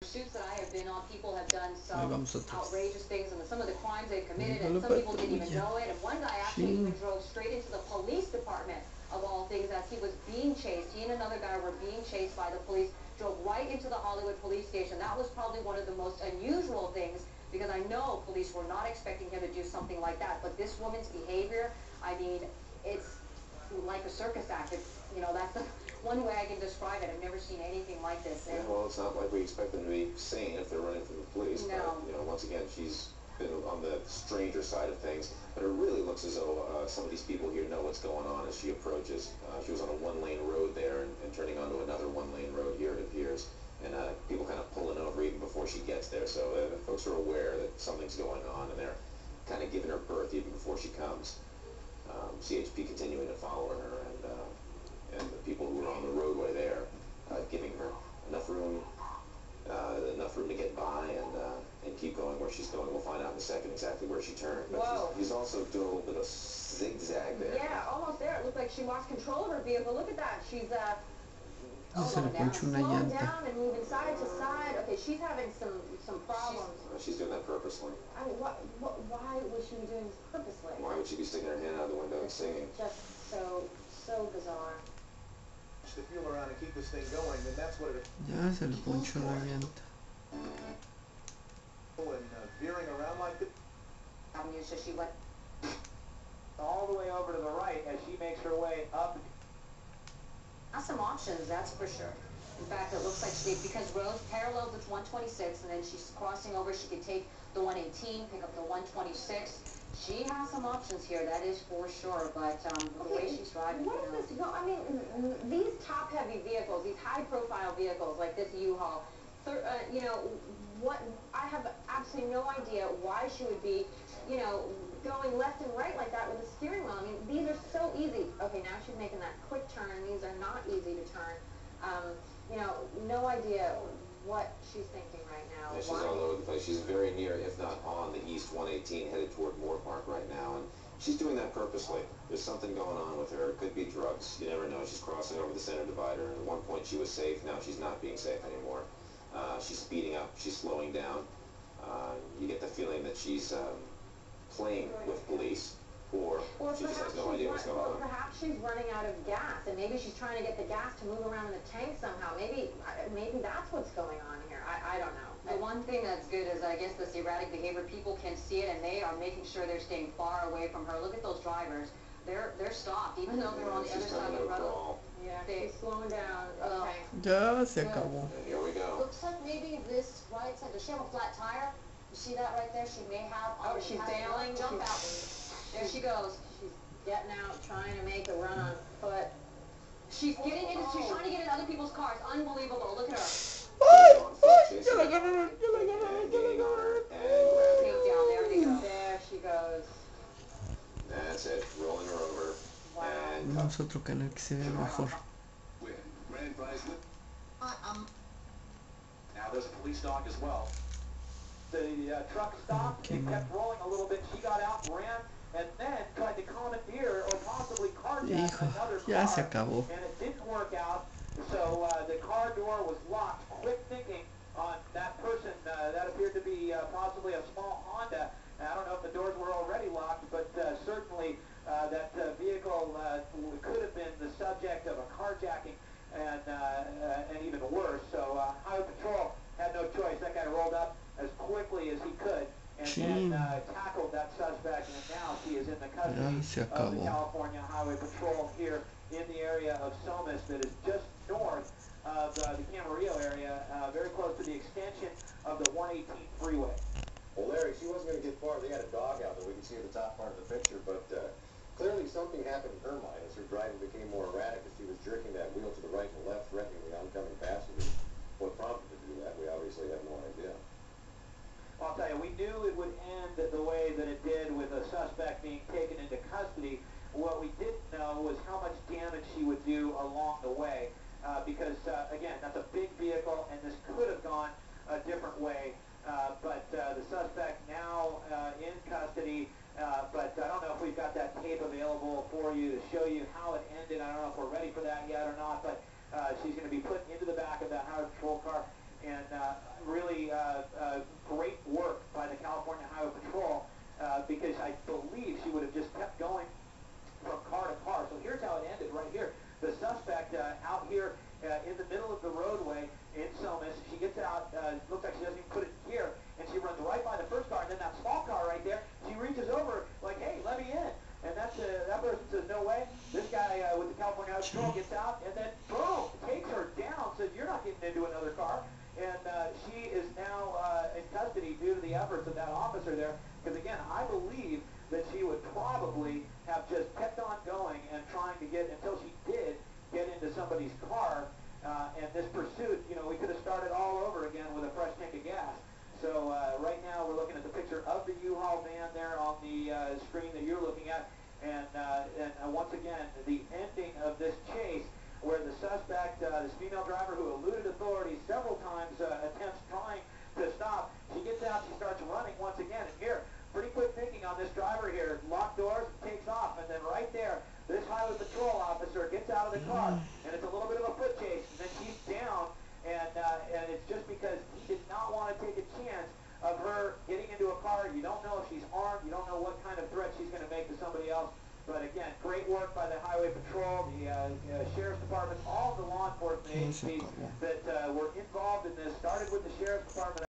pursuits that I have been on, people have done Ahí some vamos otra vez. outrageous things and some of the crimes they've committed, and Déjalo some people didn't even patrulla. know it. And one guy actually even drove straight into the police department, of all things, as he was being chased. He and another guy were being chased by the police, drove right into the Hollywood police station. That was probably one of the most unusual things, because I know police were not expecting him to do something like that. But this woman's behavior, I mean, it's like a circus act. That's the one way I can describe it. I've never seen anything like this. Yeah, well, it's not like we expect them to be sane if they're running from the police. No. But, once again, she's been on the stranger side of things. But it really looks as though some of these people here know what's going on as she approaches. She was on a one-lane road there and turning onto another one-lane road here, it appears. And people kind of pulling over even before she gets there. So folks are aware that something's going on, and they're kind of giving her berth even before she comes. CHP continuing to follow her, and the people who are on the roadway there, giving her enough room to get by and keep going where she's going. We'll find out in a second exactly where she turned. But she's also doing a little bit of zigzag there. Yeah, almost there. It looked like she lost control of her vehicle. Look at that. She's Se le ponchó una slowing llanta. down and moving side to side. Okay, she's having some problems. She's doing that purposely. I mean, why would she be doing this purposely? Why would she be sticking her hand out the window and singing? Just so bizarre. To fuel around and keep this thing going, then that's what it is. Ya se le ponchó la llanta. And veering around like this. Avenue, so she went All the way over to the right as she makes her way up. has some options, that's for sure. In fact, it looks like because Rose parallels with 126, and then she's crossing over, she could take the 118, pick up the 126. She has some options here, that is for sure, but the way she's driving... What is this? No, I mean, these top-heavy vehicles, these high-profile vehicles like this U-Haul, I have absolutely no idea why she would be, going left and right like that with a steering wheel. I mean, these are so easy. Okay, now she's making that quick turn. These are not easy to turn. No idea what she's thinking right now. Yeah, she's all over the place. She's very near, if not on, the East 118 headed toward Moorpark right now, and she's doing that purposely. There's something going on with her. It could be drugs. You never know. She's crossing over the center divider, and at one point she was safe. Now she's not being safe anymore. She's speeding up. She's slowing down. You get the feeling that she's playing with police, or she just has no idea what's going on. Perhaps she's running out of gas, and maybe she's trying to get the gas to move around in the tank somehow. Maybe that's what's going on here. I don't know. The one thing that's good is, I guess, this erratic behavior. People can see it, and they are making sure they're staying far away from her. Look at those drivers. They're stopped, even though they're on the other side of the road. Yeah, she's slowing down. Okay. Ya se acabó. And here we go. Looks like maybe this right side. Does she have a flat tire? You see that right there? She may have. Oh, she's bailing. Jump out. There she goes. She's getting out, trying to make a run on foot. She's getting into. She's trying to get in other people's cars. Unbelievable. Look at her. ¡Ay! ¡Ay! ¡Ya la agarraron! ¡Ya la agarraron! ¡Ya la agarraron! Take down. There they go. There she goes. That's it. Rolling her over. Wow. And Vamos a otro canal que se vea mejor. Now there's a police dog as well. The truck stopped, Okay, it kept rolling a little bit. She got out, ran, and then tried to commandeer or possibly carjack Hijo, another ya car. se acabó. And it didn't work out, so the car door was locked. Quick thinking on that person. That appeared to be possibly a small Honda. I don't know if the doors were already locked, but certainly that vehicle could have been the subject of a carjacking and even worse. So Highway Patrol had no choice. That guy rolled up as quickly as he could and tackled that suspect, and now she is in the custody of the California Highway Patrol here in the area of Somis, that is just north of the Camarillo area, very close to the extension of the 118 freeway. Well, Larry, she wasn't going to get far. They had a dog out that we can see at the top part of the picture, but clearly something happened in her mind as her driving became more erratic as she was jerking that wheel to the right and left, threatening the oncoming passengers. What prompted her to do that, we obviously have no idea. I'll tell you, we knew it would end the way that it did with a suspect being taken into custody. What we didn't know was how much damage she would do along the way, because, again, that's a big vehicle, and this could have gone a different way. But the suspect now in custody, but I don't know if we've got that tape available for you to show you how it ended. I don't know if we're ready for that yet or not, but she's going to be put into the back of that Highway Patrol car and really looks like she doesn't even put it in gear, and she runs right by the first car, and then that small car right there, she reaches over like, hey, let me in. And that person says, no way. This guy with the California Highway Patrol gets out, and then boom, takes her down, says, you're not getting into another car. And she is now in custody due to the efforts of that officer there. Because again, I believe that she would probably have just kept on going and trying to get, until she did get into somebody's car. And this pursuit, you know, we could have started all over again with a fresh tank of gas. So right now we're looking at the picture of the U-Haul van there on the screen that you're looking at. And once again, the ending of this chase where the suspect, this female driver who eluded authorities several times, attempts trying to stop. She gets out, she starts running once again. And here, pretty quick thinking on this driver here. Locked doors, takes off, and then right there, this highway patrol officer gets out of the car, and it's a little bit of a foot chase, and then she's down, and it's just because he did not want to take a chance of her getting into a car. You don't know if she's armed, you don't know what kind of threat she's going to make to somebody else. But again, great work by the Highway Patrol, the Sheriff's Department, all of the law enforcement agencies that were involved in this. Started with the Sheriff's Department.